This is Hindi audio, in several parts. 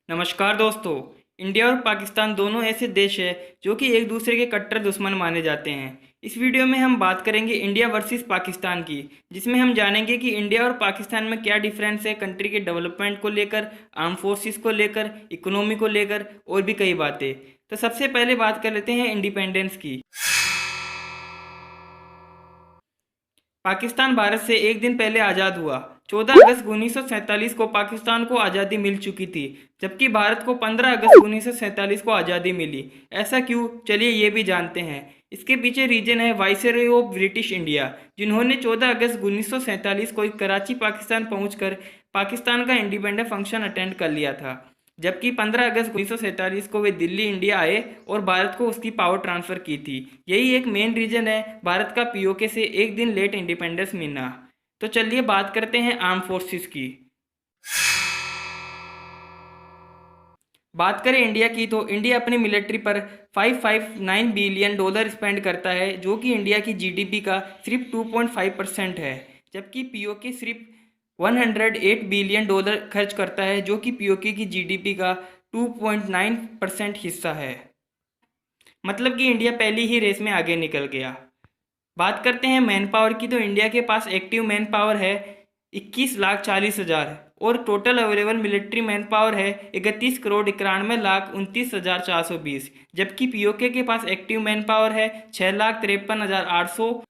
नमस्कार दोस्तों। इंडिया और पाकिस्तान दोनों ऐसे देश हैं जो कि एक दूसरे के कट्टर दुश्मन माने जाते हैं। इस वीडियो में हम बात करेंगे इंडिया वर्सेस पाकिस्तान की, जिसमें हम जानेंगे कि इंडिया और पाकिस्तान में क्या डिफरेंस है कंट्री के डेवलपमेंट को लेकर, आर्म फोर्सेस को लेकर, इकोनॉमी को लेकर और भी कई बातें। तो सबसे पहले बात कर लेते हैं इंडिपेंडेंस की। पाकिस्तान भारत से एक दिन पहले आज़ाद हुआ। 14 अगस्त 1947 को पाकिस्तान को आज़ादी मिल चुकी थी, जबकि भारत को 15 अगस्त 1947 को आज़ादी मिली। ऐसा क्यों, चलिए ये भी जानते हैं। इसके पीछे रीजन है वाइसरॉय ऑफ ब्रिटिश इंडिया, जिन्होंने 14 अगस्त 1947 को कराची पाकिस्तान पहुंचकर पाकिस्तान का इंडिपेंडेंस फंक्शन अटेंड कर लिया था, जबकि 15 अगस्त 1947 को वे दिल्ली इंडिया आए और भारत को उसकी पावर ट्रांसफ़र की थी। यही एक मेन रीज़न है भारत का पीओके से एक दिन लेट इंडिपेंडेंस मिलना। तो चलिए बात करते हैं आर्म फोर्सेस की। बात करें इंडिया की, तो इंडिया अपनी मिलिट्री पर 559 बिलियन डॉलर स्पेंड करता है, जो कि इंडिया की जीडीपी का सिर्फ 2.5% है, जबकि पीओके सिर्फ 108 बिलियन डॉलर खर्च करता है, जो कि पीओके की जीडीपी का 2.9% हिस्सा है। मतलब कि इंडिया पहली ही रेस में आगे निकल गया। बात करते हैं मैन पावर की, तो इंडिया के पास एक्टिव मैन पावर है 21,40,000 और total available military man power है 31,91,29,420, जबकि पीओके के पास एक्टिव मैन पावर है 6,53,800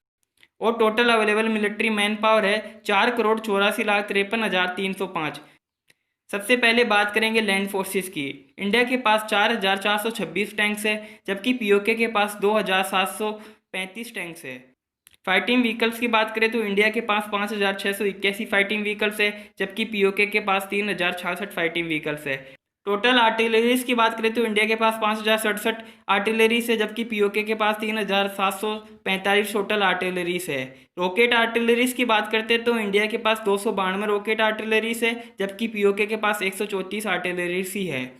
और total available military man power है 4,84,53,305। सबसे पहले बात करेंगे लैंड फोर्सेस की। इंडिया के पास 4,426 टैंक्स है, जबकि पीओके के पास 2,735 टैंक्स है। फाइटिंग व्हीकल्स की बात करें तो इंडिया के पास 5,681 फाइटिंग व्हीकल्स है, जबकि पीओके के पास 3,066 फाइटिंग व्हीकल्स है। टोटल आर्टिलरीज की बात करें तो इंडिया के पास 5,067 आर्टिलरीज है, जबकि पीओके के पास 3,745 टोटल आर्टिलरीज है। रॉकेट आर्टिलरीज की बात करते हैं तो इंडिया के पास 292 रॉकेट आर्टिलरीज है, जबकि पीओके के पास 134 आर्टिलरीज ही है।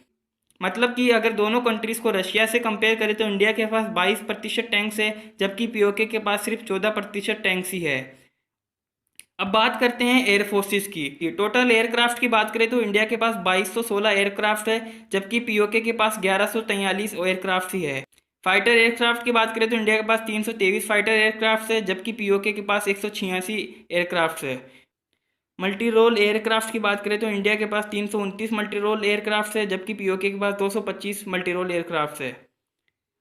मतलब कि अगर दोनों कंट्रीज़ को रशिया से कंपेयर करें तो इंडिया के पास 22% टैंक्स है, जबकि पीओके के पास सिर्फ 14% टैंक्स ही है। अब बात करते हैं एयर फोर्सेस की। टोटल एयरक्राफ्ट की बात करें तो इंडिया के पास 2216 एयरक्राफ्ट है, जबकि पीओके के पास 1143 एयरक्राफ्ट ही है। फाइटर एयरक्राफ्ट की बात करें तो इंडिया के पास 323 फाइटर एयरक्राफ्ट है, जबकि पीओके के पास 186 एयरक्राफ्ट है। मल्टी रोल एयरक्राफ्ट की बात करें तो इंडिया के पास 329 मल्टी रोल एयरक्राफ्ट है, जबकि पीओके के पास 225 मल्टी रोल एयरक्राफ्ट है।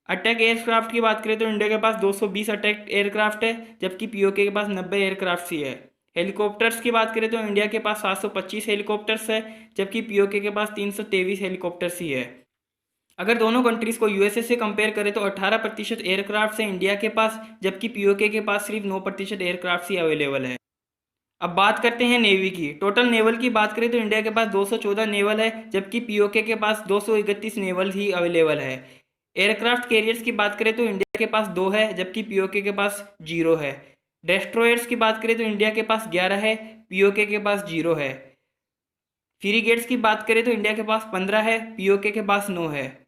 अटैक एयरक्राफ्ट की बात करें तो इंडिया के पास 220 अटैक एयरक्राफ्ट है, जबकि पीओके के पास 90 एयरक्राफ्ट ही है। हेलीकॉप्टर्स की बात करें तो इंडिया के पास 725 हेलीकॉप्टर्स है, जबकि पीओके के पास 323 हेलीकॉप्टर्स ही है। अगर दोनों कंट्रीज़ को यूएसए से कंपेयर करें तो 18% एयरक्राफ्ट है इंडिया के पास, जबकि पीओके के पास सिर्फ 9% एयरक्राफ्ट ही अवेलेबल है। अब बात करते हैं नेवी की। टोटल नेवल की बात करें तो इंडिया के पास 214 नेवल है, जबकि पीओके के पास 231 नेवल ही अवेलेबल है। एयरक्राफ्ट कैरियर्स की बात करें तो इंडिया के पास 2 है, जबकि पीओके के पास 0 है। डेस्ट्रॉयर्स की बात करें तो इंडिया के पास 11 है, पीओके के पास 0 है। फ्रीगेट्स की बात करें तो इंडिया के पास 15 है, पीओके के पास 9 है।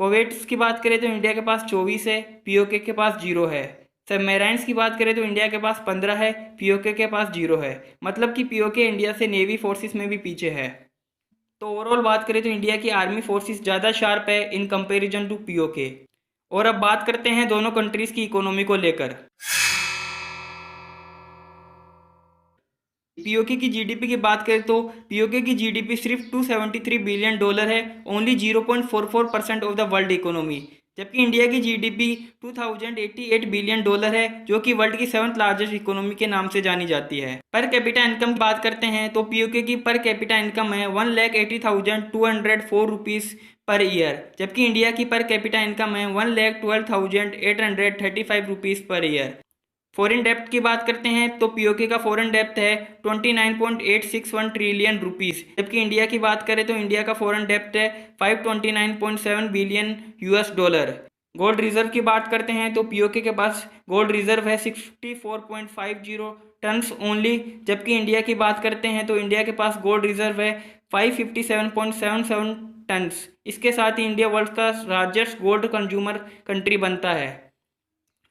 कोवेट्स की बात करें तो इंडिया के पास 24 है, पीओके के पास 0 है। सबमरीन्स की बात करें तो इंडिया के पास 15 है, पीओके के पास 0 है। मतलब कि पीओके इंडिया से नेवी फोर्सेस में भी पीछे है। तो ओवरऑल बात करें तो इंडिया की आर्मी फोर्सेस ज़्यादा शार्प है इन कंपैरिजन टू पीओके। और अब बात करते हैं दोनों कंट्रीज़ की इकोनॉमी को लेकर। पीओके की जीडीपी की बात करें तो पीओके की जीडीपी सिर्फ 273 बिलियन डॉलर है, only 0.44% of the world economy. जबकि इंडिया की जीडीपी 2088 बिलियन डॉलर है, जो कि वर्ल्ड की 7th लार्जेस्ट इकोनॉमी के नाम से जानी जाती है। पर कैपिटा इनकम की बात करते हैं तो पीओके की पर कैपिटा इनकम है 1,80,204 रुपीज़ पर ईयर, जबकि इंडिया की पर कैपिटा इनकम है 1,12,835 रुपीज़ पर ईयर। फॉरेन डेप्ट की बात करते हैं तो पीओके का फॉरेन डेप्ट है 29.861 ट्रिलियन रुपीस, जबकि इंडिया की बात करें तो इंडिया का फॉरेन डेप्ट है 529.7 billion US dollar. Gold reserve की बात करते हैं तो पीओके के पास गोल्ड रिजर्व है 64.50 टन्स ओनली, जबकि इंडिया की बात करते हैं तो इंडिया के पास गोल्ड रिजर्व है 557.77 टन्स। इसके साथ ही इंडिया वर्ल्ड का लार्जेस्ट गोल्ड कंज्यूमर कंट्री बनता है।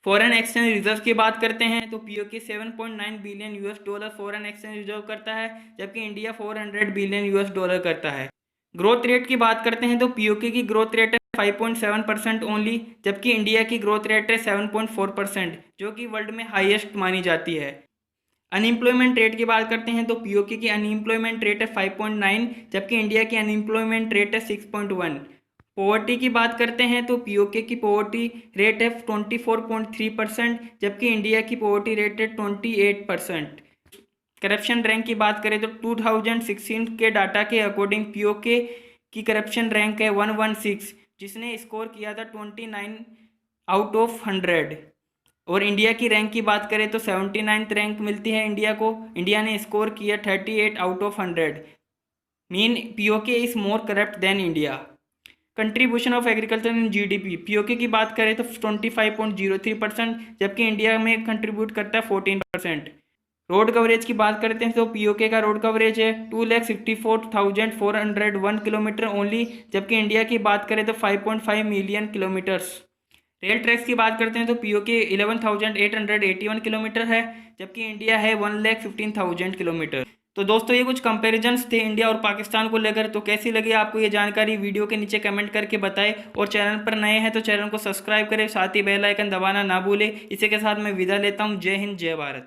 फॉरेन एक्सचेंज रिजर्व की बात करते हैं तो PoK 7.9 billion US dollar foreign exchange reserve करता है, जबकि इंडिया 400 बिलियन यूएस डॉलर करता है। ग्रोथ रेट की बात करते हैं तो पीओके की ग्रोथ रेट है 5.7% ओनली, जबकि इंडिया की ग्रोथ रेट है 7.4%, जो कि वर्ल्ड में हाईएस्ट मानी जाती है। अनएम्प्लॉयमेंट रेट की बात करते हैं तो पीओके की अनएम्प्लॉयमेंट रेट है 5.9, जबकि इंडिया की अनएम्प्लॉयमेंट रेट है 6.1। पॉवर्टी की बात करते हैं तो पीओके की पॉवर्टी रेट है 24.3%, जबकि इंडिया की पॉवर्टी रेट है 28%। करप्शन रैंक की बात करें तो 2016 के डाटा के अकॉर्डिंग पीओके की करप्शन रैंक है 116, जिसने स्कोर किया था 29 आउट ऑफ 100। और इंडिया की रैंक की बात करें तो 79th रैंक मिलती है इंडिया को। इंडिया ने स्कोर किया 38 out of 100। Mean POK is more corrupt than India. Contribution of agriculture in GDP, POK की बात करें तो 25.03%, जबकि इंडिया में कंट्रीब्यूट करता है 14%। रोड कवरेज की बात करते हैं तो पीओके का रोड कवरेज है 2,64,401 किलोमीटर ओनली, जबकि इंडिया की बात करें तो 5.5 मिलियन किलोमीटर्स। रेल ट्रैक्स की बात करते हैं तो पीओके 11,881 किलोमीटर है, जबकि इंडिया है 1,15,000 किलोमीटर। तो दोस्तों ये कुछ कंपैरिजंस थे इंडिया और पाकिस्तान को लेकर। तो कैसी लगी आपको ये जानकारी, वीडियो के नीचे कमेंट करके बताएं, और चैनल पर नए हैं तो चैनल को सब्सक्राइब करें, साथ ही बेल आइकन दबाना ना भूलें। इसी के साथ मैं विदा लेता हूँ। जय हिंद, जय भारत।